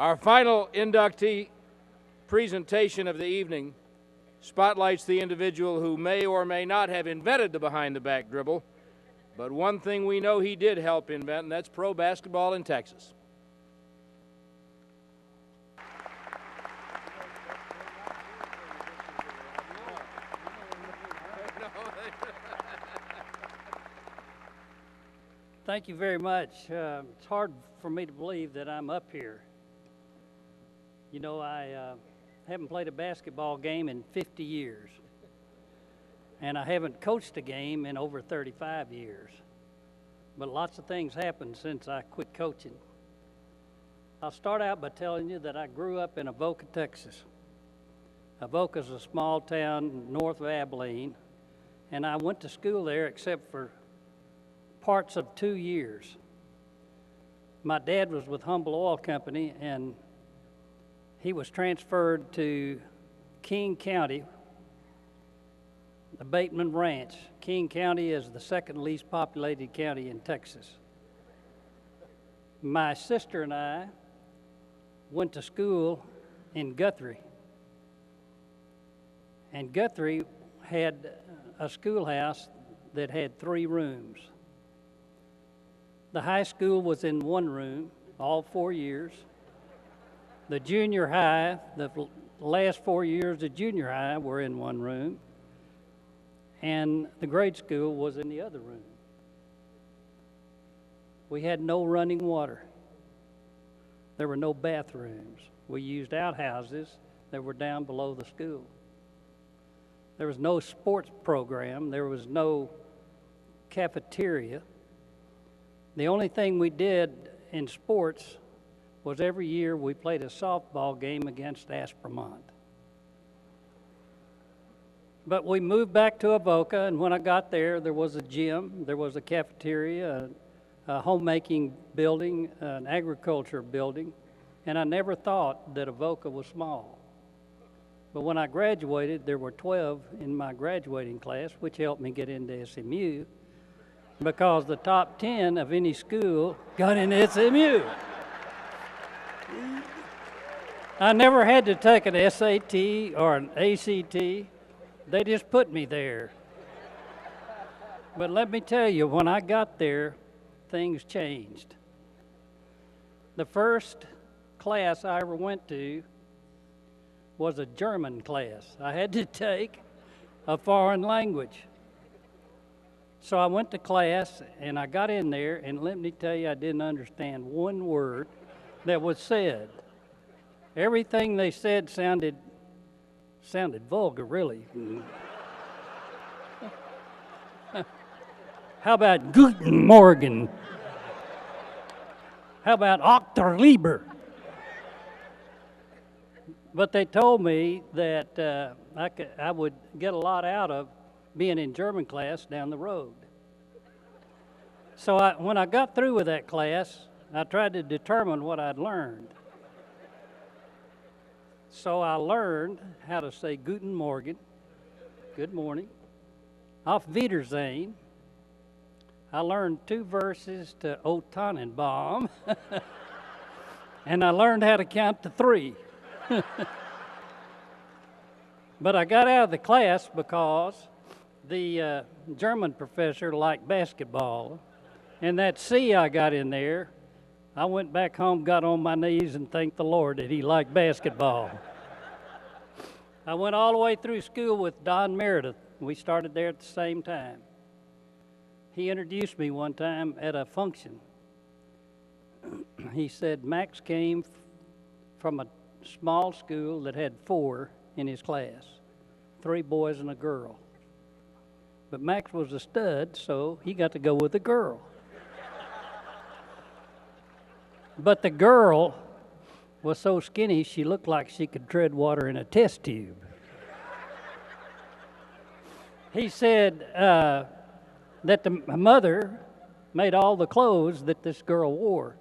Our final inductee presentation of the evening spotlights the individual who may or may not have invented the behind-the-back dribble, but one thing we know he did help invent, and that's pro basketball in Texas. Thank you very much. It's hard for me to believe that I'm up here. You know, I haven't played a basketball game in 50 years, and I haven't coached a game in over 35 years. But lots of things happened since I quit coaching. I'll start out by telling you that I grew up in Avoca, Texas. Avoca is a small town north of Abilene, and I went to school there except for parts of 2 years. My dad was with Humble Oil Company, and he was transferred to King County, the Bateman Ranch. King County is the second least populated county in Texas. My sister and I went to school in Guthrie. And Guthrie had a schoolhouse that had 3 rooms. The high school was in 1 room all 4 years. The junior high, the last 4 years of junior high were in 1 room, and the grade school was in the other room. We had no running water. There were no bathrooms. We used outhouses that were down below the school. There was no sports program. There was no cafeteria. The only thing we did in sports was every year we played a softball game against Aspermont. But we moved back to Avoca, and when I got there, there was a gym, there was a cafeteria, a homemaking building, an agriculture building, and I never thought that Avoca was small. But when I graduated, there were 12 in my graduating class, which helped me get into SMU, because the top 10 of any school got into SMU. I never had to take an SAT or an ACT. They just put me there. But let me tell you, when I got there, things changed. The first class I ever went to was a German class. I had to take a foreign language. So I went to class, and I got in there, and let me tell you, I didn't understand one word that was said. Everything they said sounded vulgar, really. How about Guten Morgen? How about Ochterlieber? But they told me that I would get a lot out of being in German class down the road. So when I got through with that class, I tried to determine what I'd learned. So I learned how to say Guten Morgen, good morning, Auf Wiedersehen. I learned 2 verses to O Tannenbaum, and I learned how to count to 3. But I got out of the class because the German professor liked basketball, and that C I got in there, I went back home, got on my knees, and thanked the Lord that he liked basketball. I went all the way through school with Don Meredith. We started there at the same time. He introduced me one time at a function. He said Max came from a small school that had 4 in his class, 3 boys and a girl. But Max was a stud, so he got to go with the girl. But the girl was so skinny, she looked like she could tread water in a test tube. He said that the mother made all the clothes that this girl wore.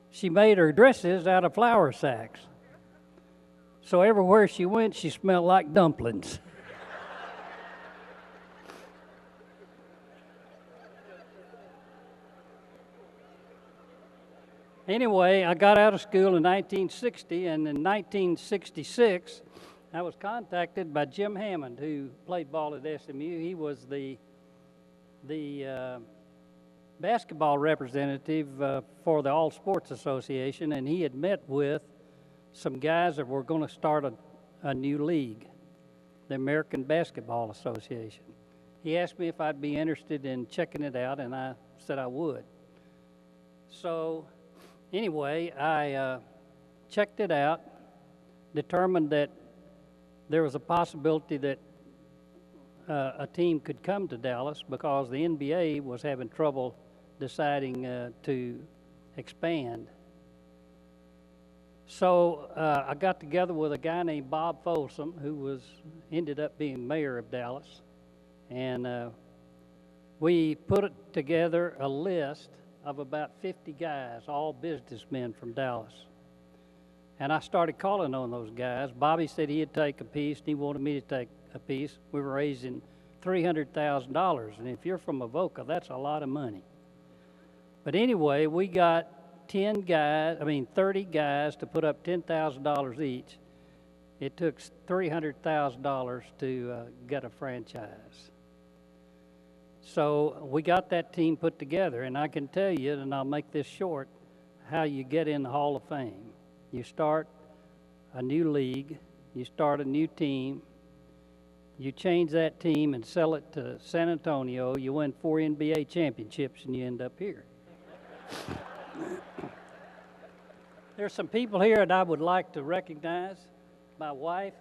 She made her dresses out of flour sacks. So everywhere she went, she smelled like dumplings. Anyway, I got out of school in 1960, and in 1966, I was contacted by Jim Hammond, who played ball at SMU. He was the basketball representative for the All Sports Association, and he had met with some guys that were going to start a new league, the American Basketball Association. He asked me if I'd be interested in checking it out, and I said I would. So anyway, I checked it out, determined that there was a possibility that a team could come to Dallas because the NBA was having trouble deciding to expand. So I got together with a guy named Bob Folsom, who ended up being mayor of Dallas, and we put together a list of about 50 guys, all businessmen from Dallas. And I started calling on those guys. Bobby said he'd take a piece, and he wanted me to take a piece. We were raising $300,000, and if you're from Avoca, that's a lot of money. But anyway, we got 30 guys to put up $10,000 each. It took $300,000 to get a franchise. So we got that team put together, and I can tell you, and I'll make this short, how you get in the Hall of Fame. You start a new league, you start a new team, you change that team and sell it to San Antonio, you win 4 NBA championships, and you end up here. There's some people here that I would like to recognize. My wife,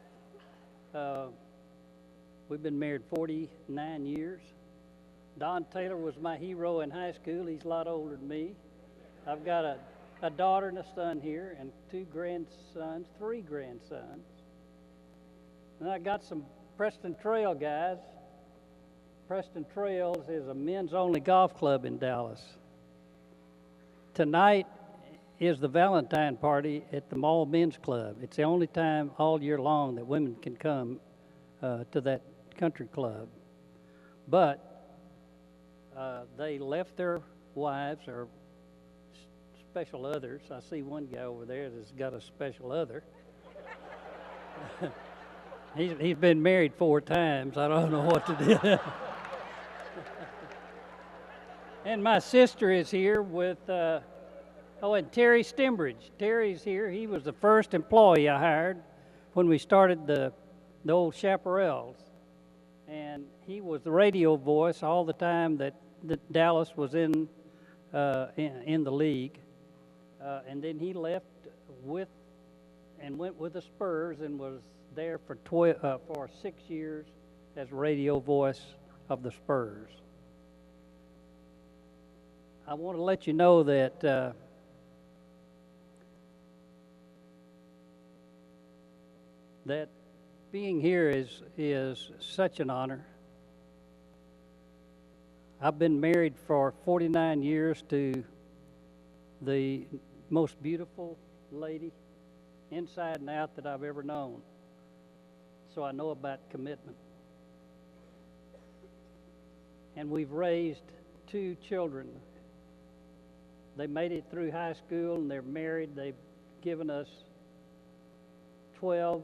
we've been married 49 years. Don Taylor was my hero in high school. He's a lot older than me. I've got a daughter and a son here, and 3 grandsons. And I got some Preston Trail guys. Preston Trails is a men's-only golf club in Dallas. Tonight is the Valentine party at the Mall Men's Club. It's the only time all year long that women can come to that country club. But they left their wives or special others. I see one guy over there that's got a special other. He's been married 4 times. I don't know what to do. And my sister is here with, and Terry Stembridge. Terry's here. He was the first employee I hired when we started the old Chaparrals. And he was the radio voice all the time that Dallas was in the league. And then he left went with the Spurs and was there for 6 years as radio voice of the Spurs. I want to let you know that that being here is such an honor. I've been married for 49 years to the most beautiful lady inside and out that I've ever known. So I know about commitment. And we've raised 2 children. They made it through high school and they're married. They've given us 9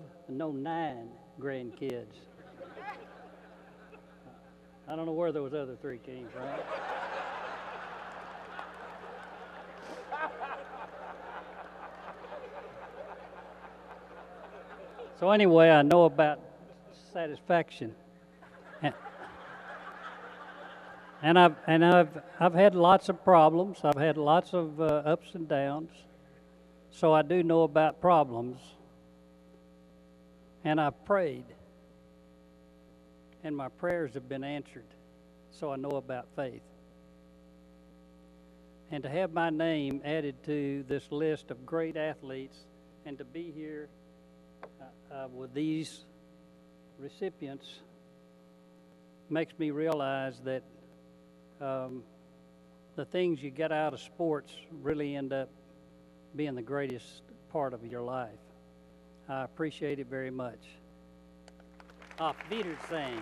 grandkids. I don't know where those other 3 came from. So anyway, I know about satisfaction, and I've had lots of problems. I've had lots of ups and downs. So I do know about problems, and I've prayed, and my prayers have been answered. So I know about faith. And to have my name added to this list of great athletes, and to be here with these recipients makes me realize that the things you get out of sports really end up being the greatest part of your life. I appreciate it very much. Auf Wiedersehen.